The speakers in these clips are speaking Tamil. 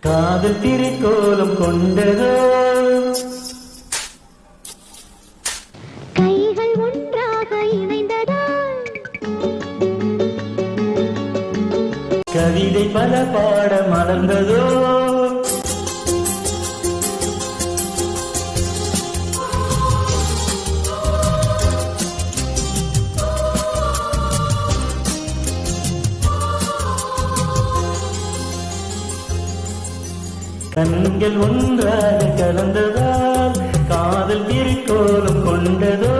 காதல் திரைக்கோலம் கொண்டதோ கைகள் ஒன்றாக இணைந்ததோ கவிதை பல பாட மலர்ந்ததோ கண்கள் ஒன்றாக கலந்ததால் காதல் திரைக்கோலம் கொண்டதோ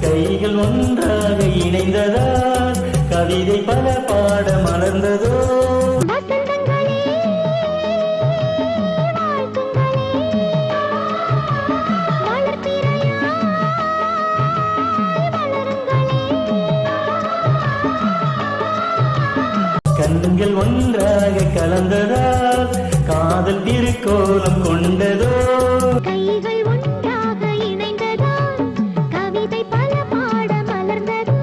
கைகள் ஒன்றாக இணைந்ததால் கவிதை பல பாட மலர்ந்ததோ கண்கள் ஒன்றாக கலந்ததால் காதல் திருக்கோலம் கொண்டதோ கைகள் ஒன்றாக இணைந்ததோ கவிதை பல பாட மலர்ந்ததோ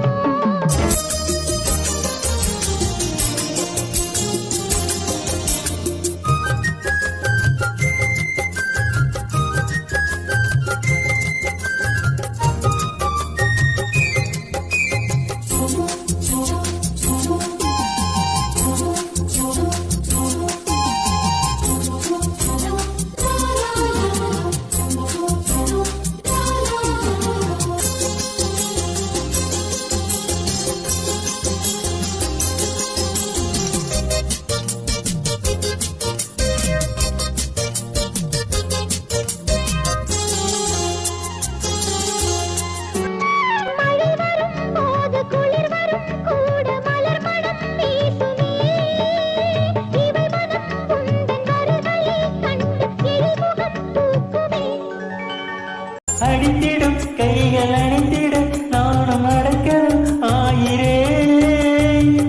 அடித்திடும் கைகள் அணிந்திடும் நானும் அடக்கணும் ஆயிரே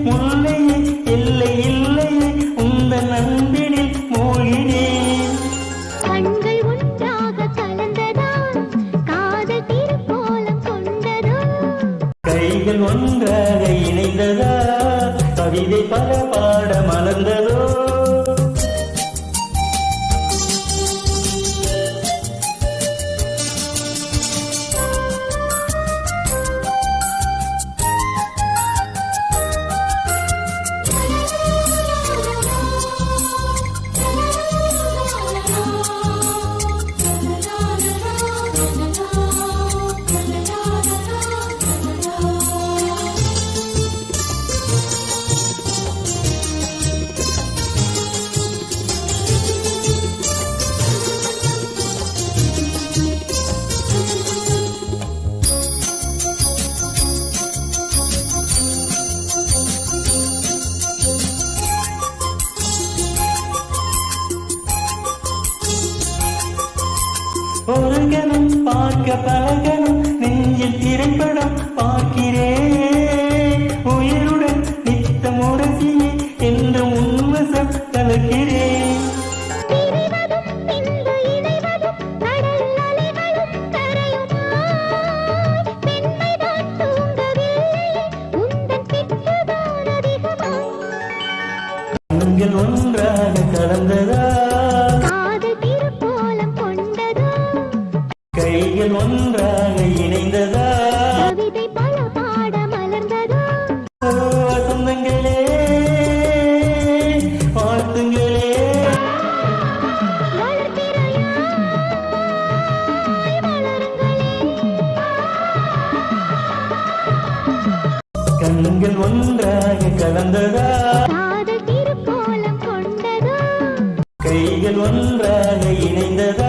முல்லையே இல்லை இல்லையே உந்தன் அன்பினில் மூழ்கினேன் கண்கள் ஒன்றாக கலந்ததா காதல் திருக்கோலம் கொண்டதோ கைகள் ஒன்றாக இணைந்ததா கவிதை பல பாட மலர்ந்ததோ ஒரு கணம் பார்க்க பலகணம் நெஞ்சில் திரைப்படம் பார்க்கிறேன் உயிருடன் நித்தம் உரசியே என்ற உன்வசம் கலக்கிறேன் கண்கள் ஒன்றாக கலந்ததா கைகள் ஒன்றாக இணைந்ததா கவிதை பல பாட மலர்ந்ததோ சொந்தங்களே வாழ்த்துங்களே கண்கள் ஒன்றாக கலந்ததா காதல் திருக்கோலம் கொண்டதோ கைகள் ஒன்றாக இணைந்ததா